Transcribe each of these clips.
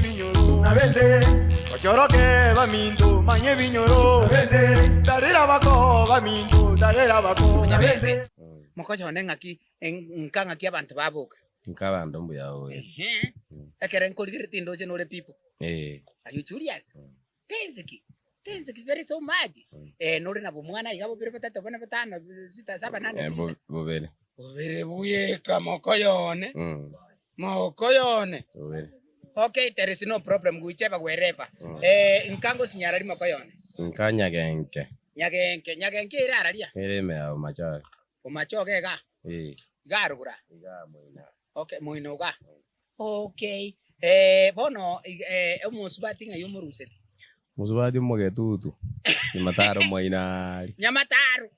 manye vinyoro abeze ochoroke bamindu manye vinyoro abeze darira bako bamindu darira bako abeze mokojo ngaki nkanga ki abantu babuka nk'abantu mbu yawe ekere nkoligire tindo je nole people are you serious tenziki very so much nole na bomwana igabo bire batatu bana batano 6 7 8 bobere buyeka mokoyone mokoyone okay there is no problem guicheba wherever nkango sinyarari mokoyone nkanyagenke irararia ireme ya umachoke ga garugura moina okay moino ga okay bono umusubati nga yumuruse musubati mogetutu nyamataro moinari nyamataro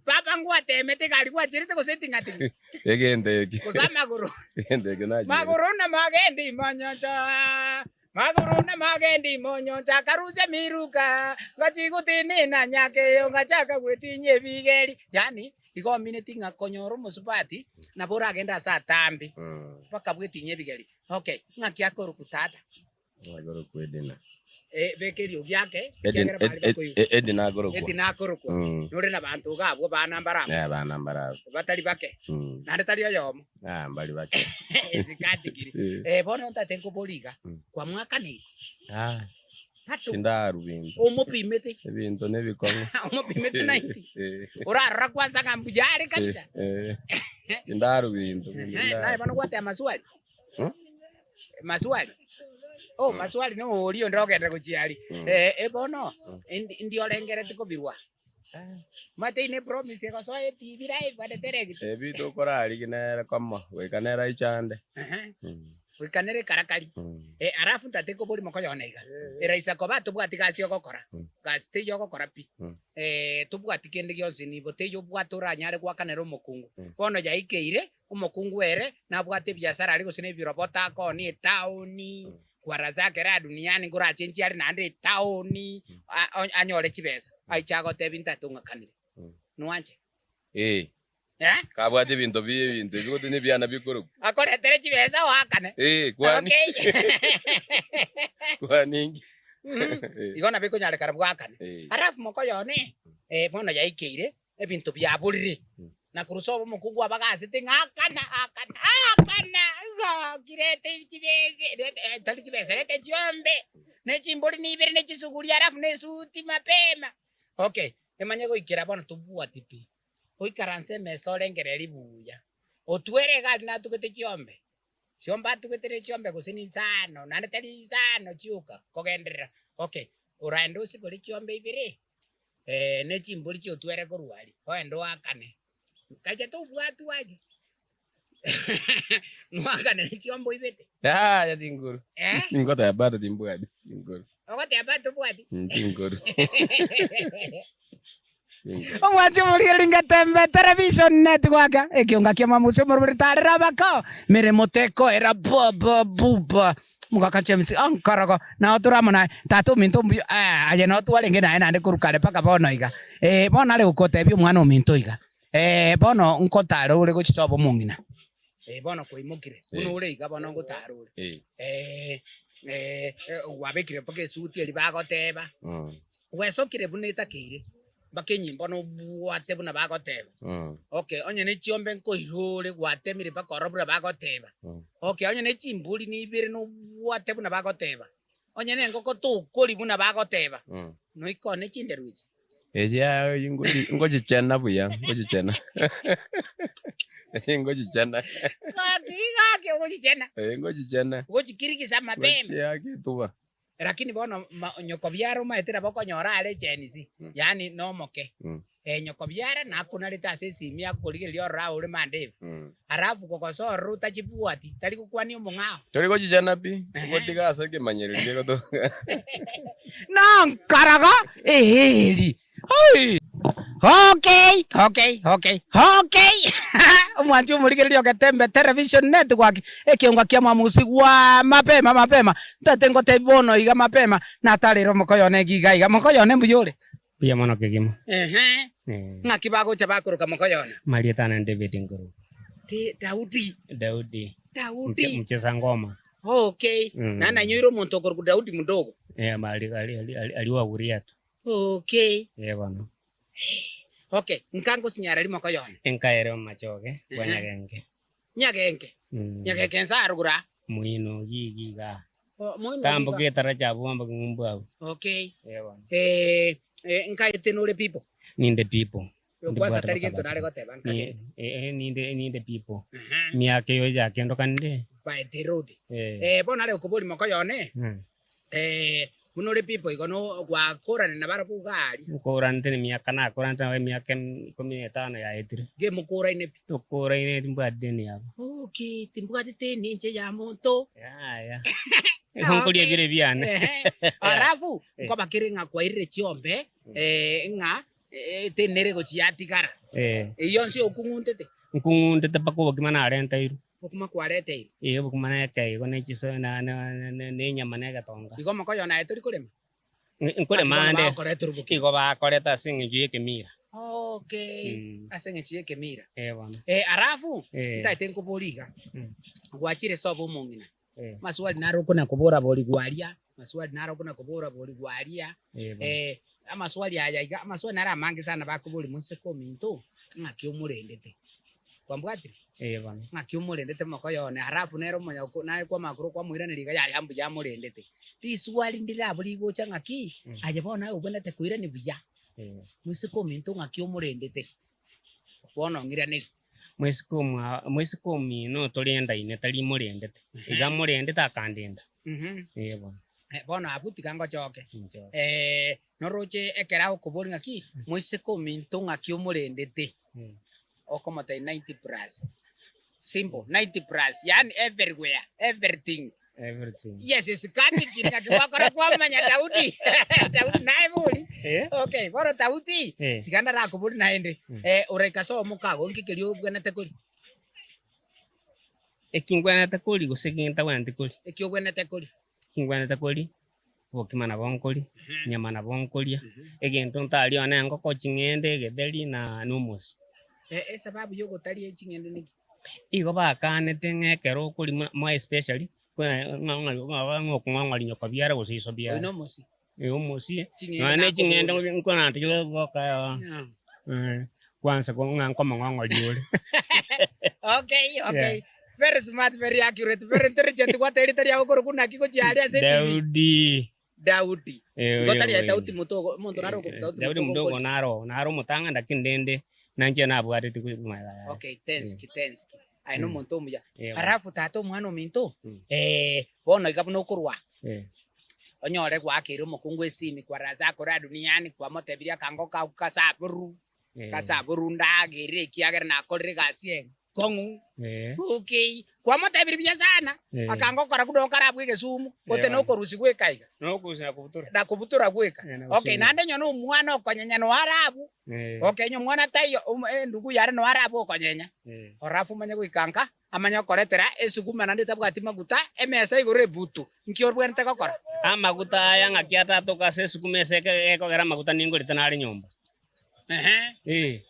papa ngwate mete gali kwa jirite ko setting ati egende kusama guru egende kenaje maguru na magendi monyonza karuze miruka ngachigutini na nyake yo ngachaka gwetinye bigeri yani iko minute ngakonyoro musubati na bora agenda saa tambi paka bwetinye bigeri okay ngaki akoro kutata agoro kwedena bekeri ogyake edina agoro kwa nore na bantu gabo bana mbara batali bake nande tali yomo mbali bake zikatigiri bono ntatenko boliga kwa mwaka ni Sindaru bintu. Umupimete. Bintu nebikongo. Umupimete 90. Urara kwanza kambujari kabisa. Sindaru bintu. Nae bana kwate maswali. Maswali. Oh, maswali no ulio ndogenda kuchiali. Bono ndio lengere tikobirwa. Mate ine promise ko so TV live bade teregi. Bitu korali kinera kama wekanera ichande. Wikanere karakari arafu ntateko boli mokoyone iga eraisa ko bato bwati gasio gokora gaste yo gokora pi tubwati kende gyose ni bote yo bwatura nyare kwa kanero mokungu bono ya ikeire umukungu ere na bwate biashara ari gusine birobota ko ni tauni kwara zake ra duniani ngura chenji ari nande tauni anyore chibesa aichago tebinta tunga kanire nuanje kabwate bintu biko tuni byana bikuru akore tere chibesa wakane kwani okay kwani igona biko nyare karabwakane arafu mokoyone bono yaikeire ebintu bya burire na kurusobo mukugwa bagase tingakana akana girete chibese tali chibese rete jombe ne chimboli ni ibere ne chisuguri arafu ne suti mapema okay emanyego ikira bono tubua tipi oikaranse mesore ngereri buya otwere gali na tukete chiombe chiomba tukete chiombe kusini sano nane tali sano chiuka kogendera okay uraendo siboli chiombe ibire ne chimboli chiotwere koruali oendo akane kaje to bwatu waje nwakane chiombo ibete ya tinguru ngota ya bado timbwadi tinguru ngota ya bado bwadi tinguru Omwacho muri linga tembe television network ekionga kia mamuso muri tarira bako mere moteko era buba mugaka chemsi ankarago na oturamona tatu minto aje no tu alenge na ende kurukale paka bono iga bono ale ukote bi mwana ominto iga bono nkotaro ule gochisobo mungina bono koimukire uno ule iga bono ngotaro ule wabekire pake suti eli bagoteba wesokire buneta kire bakenyimbo no bwate buna bagoteba okay onye ne chiombe nko hirore gwate mire bakorobura bagoteba okay onye ne chimbuli ni ibere no bwate buna bagoteba onye ne ngoko to koli buna bagoteba no ikone chinderuji ya ngoji chena buya ngoji chena ngoji chena ngoji chena ngoji kiriki mapema ya kituba lakini bono nyoko byaro maetera boko nyora ale chenisi yani no moke nyoko byara na kuna leta sesi mia kuligirio ra ule mandevu arafu kokoso ruta chipuati tali kukwani umungao toli ko chichana pi kotika asake manyeri ko to na nkaraga eheli oi okay mwanju muligirio ketembe television network ekionga kia mamusi wa mapema tatengo tebono iga mapema na talero mokoyone giga iga mokoyone mbuyole pia mono kegimo ngaki bago chabakuruka mokoyone Marieta na David Nguru Daudi mcheza ngoma Okay. Na nyoiro muntu okoruku Daudi mdogo. Mali aliwaguria tu. Okay. Bwana. Okay, nkango sinyara limo koyone. Enkaere machoge kwanyagenge. Nyagenge. Nyagenge nsarugura. Muino giga. Muino. Tambo ke tarachabu amba ngumbu. Okay. Bwana. Nkaite nole people. Ninde people. Kwanza tariki ntonale goteba nkate. Ninde people. Miake yo ya kendo kande. By the road. Bona le okoboli mokoyone. Munole people igono kwa korane na bara kugali. Korante ni miaka na korante we miaka 15 ya etire. Ge mukoraine. Mukoraine timbadeni yabo. Okay, timbadete ni nje ya moto. Ya. Honkolie vile viane. Arafu kwa bakiringa kwa ire chiombe nga tenere go chiatikara. Iyo nsi okungundete. Nkungundete bako kimana arenta iru. Okuma kwarete. Bukumana kai go ne chiso na nyama ne gatonga. Igo makoyo na etori kulema. Nkole mande. Igo ba koreta singi juye kemira. Okay. Asenge chiye kemira. Bwana. Arafu ntaite nkuboliga. Gwachire sobo mungina. Maswali naro kuna kubora boli gwalia. Maswali naro kuna kubora boli gwalia. Amaswali aya amaswali nara mangi sana bakubuli munse kominto. Ngakyo murendete. Kwambwatire. Bwana. Ngakyo murendete makoyone. Arafu nero monya naye kwa makuru kwa mwirane liga ya yambu ya murendete. Tiswali ndira boli gocha ngaki. Ajabona ubonete kuirane biya. Munse kominto ngakyo murendete. Wono ngiranire. Mwezi kumi no tolienda ine tali murendete. Iga murendete akandenda. Bwana. Bona abuti kango choke. Noroche ekera okobori ngaki mwezi kumi ntonga kyo murendete. Okomata 90 plus. Simple 90 plus. Yani everywhere, everything. Yes, it's kati kinga kwa kwa manya Daudi. Daudi nae boli. Okay, boro Daudi. Tiganda ra kubuli naende. Ureka so mukago ngikeli bwana tekoli. Ekingwana tekoli go sekinta bwana tekoli. Ekiyobwana tekoli. Kingwana tekoli. Okimana bonkoli, nyamana bonkolia. Egento ntali ona ngoko chingende gedeli na numus. Sababu yo gotali chingende niki. Igo ba kanete ngekero kuli mo especially ng'ong'ali nyoka biara gosiso biara. Numus. Umusi. Ngane chingende nkona ntilo goka. Kwanza ko ng'anko ng'ong'ali ule. Okay. Very smart, very accurate, very intelligent. What editor ya okoro kuna kiko chialia seti. Daudi. Ngotali ya Daudi mutogo naro Daudi mudogo naro mutanga ndakindende nanje nabwari tikumala. Okay, thanks. I know monto muya. Arafu tato mwana minto. Bono igabuno kurwa. Onyore kwa kiro mukungwe simi kwa raza kora duniani kwa motebiria kango ka kasaburu. Kasaburu ndagere kiagera na kolre gasien. Kongu. Okay. Kwa motebiria sana. Akango kora kudoka rabwe gesumu. Ote no korusi gwekaiga. No kusa kubutura. Na kubutura gweka. Okay, nande nyono mwana okonyenya no arabu. Okay, nyo mwana tayo ndugu yare no arabu okonyenya. Orafu manya gwikanga amanya koretera esuguma nande tabwati maguta emesa igore butu. Nkiorwe nteka kora. Maguta aya ngakiata to kase sugumese ekogera maguta ningori tanari nyomba.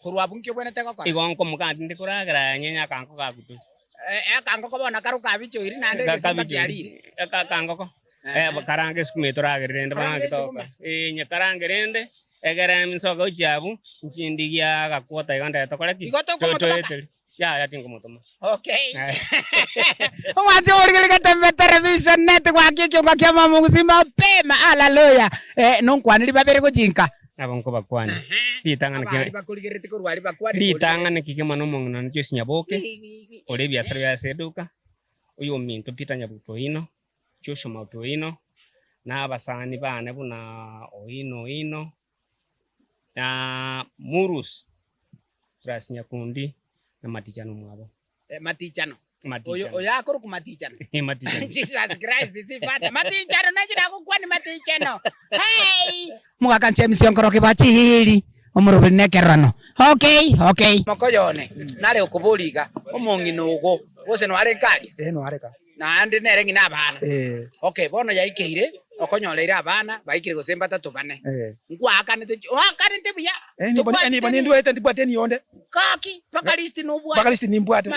Kurwa bunkyo bwene teka kora. Igonko mukandi ndikuragira nyenya kanko kagutu. Kanko ko bona karuka bicho iri nande gesimba kyali. Kanko ko. Karange skume turagirende bana kitoka. Nyakarange rende egera minsoga ujabu ncindigia gakwota iganda etokora ki. Ya tingo motoma. Okay. Wacho origele tembe television net kwa kikyo kwa kiama mungusima pema haleluya. Nonkwaniri babere kujinka. Abonko bakwani. Ditangane kike mano mongna njo sinyaboke. Ole biasara ya seduka. Uyo minto pita nyabuto ino. Chosho mauto ino. Na basani bane buna oino. Na murus. Tras nyakundi na matichano mwabo. Matichano. Oyo akoro ku matichano. Matichano. Jesus Christ sifata. Matichano najira kukwani matichano. Hey! Mugakanche misiongoro kibachiri. Omurubiri nekerano. Okay. Mokoyone. Nare okuboliga. Omonginogo. Wose no arekali. No areka. Na ande nere ngina bana. Okay, bono yaikeire. okonyoleira abana baikire gosemba tatu bane ngwakanete buya ni bani ndwete ndibwate ni yonde kaki paka list no mbwate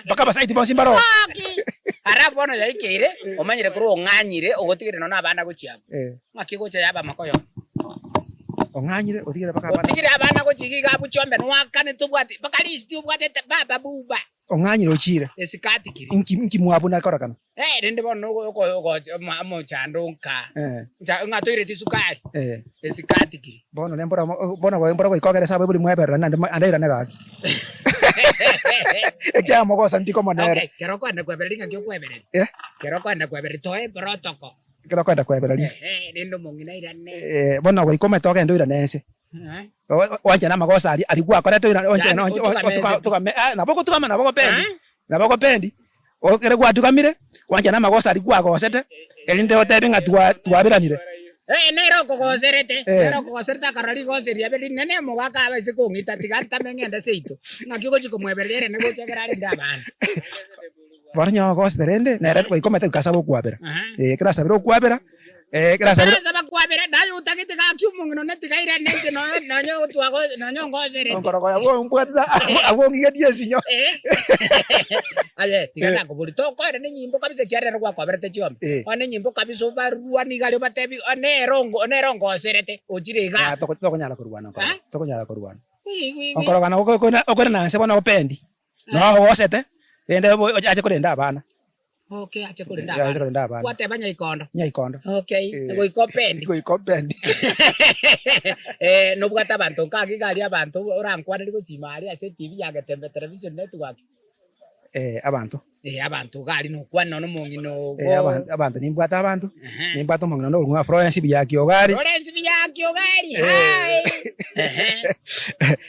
paka basaiti bonsimba ro kaki arabu bono yaikire omanyire kuri onganyire ogotigire no abana gochiaba ngakigocha yaba makoyo onganyire otigire paka abana otigire abana gochigiga buchombe no wakanete bwate paka list ubwate baba buba onganyire ochire esikati kiri inki mwabu na korakana rende bono go mochando nka ngatoire tisukari esikati kiri bono lembora go ikogere sabe buli mwebera na andaira negaki ekya mogo santiko monere okay kero kwenda kwebereringa kyo kwebereri kero kwenda kwebereri toe protocol kero kwenda kwebereri rendo mongina irane bono go ikome toke ndo iranese wanje na magosa ali kwa koreto onje na tukame naboko pendi okere kwa tukamire wanje na magosa ali kwa gosete elinde hotebi nga tuabiranire nero kogoserete karali goseria beli nene mogaka abese kongita tiganta mengenda seito ngakiko chiko mweberere nego chegerare ndabana barnya goserende nere ko ikomete kasabo kwabera kira sabiro kwabera kira kwabera nayo utakite ka kyumungino netigaira nende nonyo twago nonyo ngoserete ngoroko yabo mbwata abo ngigetie sinyo ale tigana ko bulito ko ere nyimbo kabisa kyarere kwa kwaberete chiombe one nyimbo kabisa barua ni gale batebi nero ngoserete ojirega tokonyala kurwana onkorogana okore nanse bona opendi no wosete ende aje kurenda abana okay aje kurenda abana kwate banya ikondo okay ngo ikopendi no bwata abantu kagigali abantu orankwana liko chimari ase TV ya Gatembe television network abantu gali no kwana no mongino abantu nimbwata abantu nimbwata mongino no ngwa Florence biyakyo gali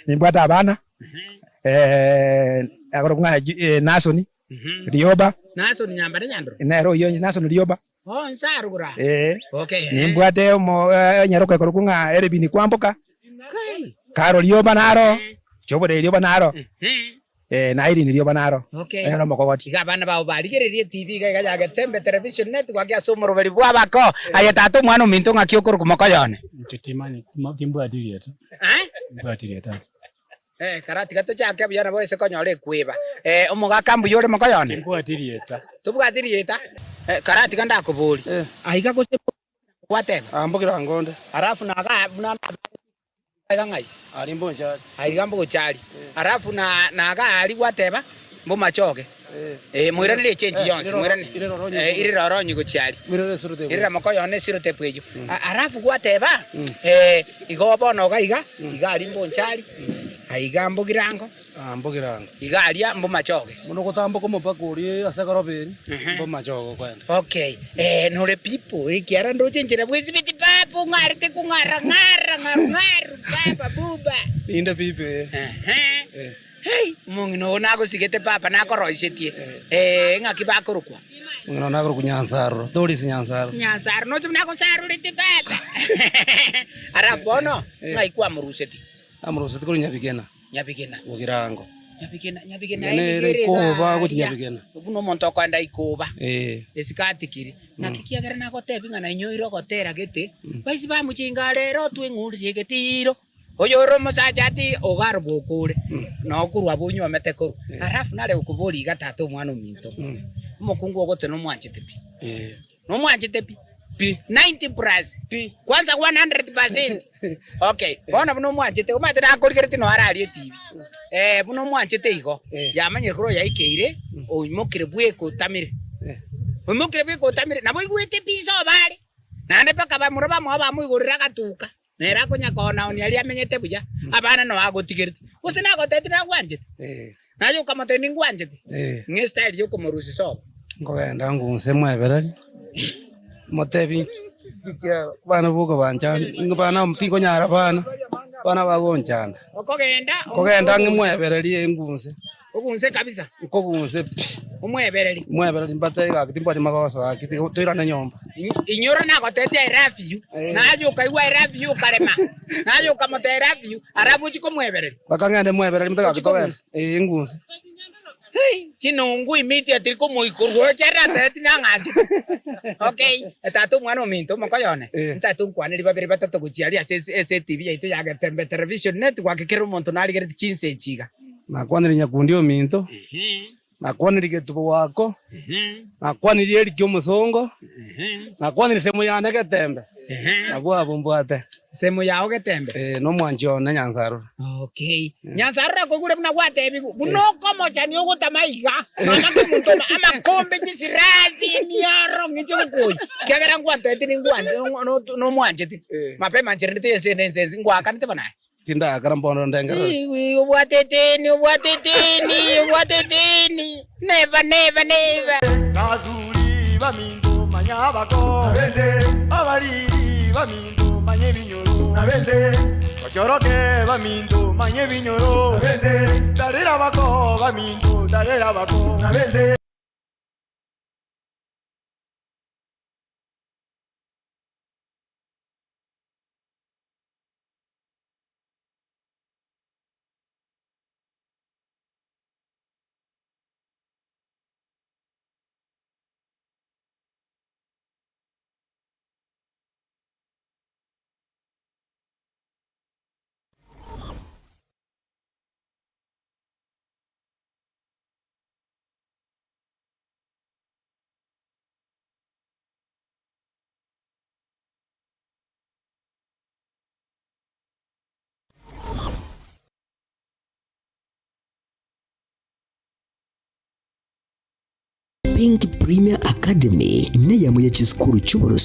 nimbwata abana agoro ngwa Nasoni Rioba Nasoni nyambare nyandro nero yo Nasoni Rioba nsarugura okay nimbwate mo nyaruka ko ngwa erebini kwambuka Karo Rioba naro chobore Rioba naro na iri nilio banaro okay no mokogoti gabana bao barigererie TV ga ya Gatembe television network ya somoro bari bwa bako ayatato mwana minto ngakiokoro kumokoyone titimani kimbwatirieta mbwatirieta karati gato chake byana boyese konyore kwiba omugakambu yore mokoyone mbwatirieta tubwatirieta karati ganda kubuli ahiga gose kwatema ambogira ngonde arafu naga ngai alimbo nchali aigambo chali arafu naga ali gwateba mbo machoge mwirane le change yonse mwirane ire roronyi gochali ire mokoyone sirote pwejo arafu gwateba igobo noga iga alimbo nchali aigambo girango igalia mbo machoge muno gotambo ko mopakuri asakarobeni mbo machogo kwenda okay nore pipo ikiara ndo chenjera bwezi biti papo ngarite kungara baba buba inde pipe hey mongino nago sigete papa nako roisetie ngaki bakorukwa ngino nako kunyansaro dori sinyansaro no tumnako saru lite baba arabono ngai kwa muruseti amuruseti ko nyabigena ogirango nyabigena ere koba kuti nyabigena buno monto kwanda ikoba esikati kiri nakikiagera nako tebinga na inyoiro gotera gete baisi ba muchinga rero twenguri getiro oyoro musajati ogarbo kure no kurwa bunyo ameteko arafu nare ukubori gatatu mwana minto mukungu ogote no mwanchete pi 90% kwanza 100%. Okay bona buno mwanchete umatira akorigete no ararie TV buno mwanchete igo yamanye kuro yaikeire oyimokire bweko tamire nabo igwete piso bari nane paka bamuro bamwe igurira gatuka nera kunya kona oni ali amenyete buya abana no agotigirite usina gotete na gwanjete nayo kama teni gwanjete nge style yo como rusi so ngenda nguse mweberari motebi kikia bana buko banjani ngabana mtingo nyara bana bagonjana kogenda ngimweberari nguse ogunse kabisa kogunse umwebereri mbate ga kitimbati magosa kiti toirana nyomba inyora na gotete I love you nayo kaiwa I love you karema nayo kamote I love you arabu chiko mwebereri bakangende mwebereri mtaga kitogense ngunse Chinungu immediately como ikurwo charata tinangati. Okay, tatu mwana minto mokoyone. Tatu kwane libabere batatu kuchialia STV yaito ya Gatembe Television Network kikero muntu nali gere chinse chiga. Na kwane nyakundio minto. Na kwane ligetubo wako. Na kwane lieli kyomusongo. Na kwane semo ya Gatembe. Na kwa bumbwate. Semo ya Gatembe. No mwanjone Nyanzaru. Okay. Nyanzaru ko gure mna gwate bigu. Bunoko moja ni ogota maiga. Mama kumuntu ama kombe chisirazi miaro ngicho koi. Kyagera gwate tini gwante no mwanje ti. Mapema nchirete sense ngwaka nite bana. Tinda karambono ndengera. Wateteni. Never. Sazuli baminto manyabako. Nabeze. Abali baminto manye binyoro. Nabeze. Ochoroke baminto manye binyoro. Nabeze. Darera bako baminto darera bako. Nabeze. Pink Premier Academy ne yamuye chiskuru cy'uburusi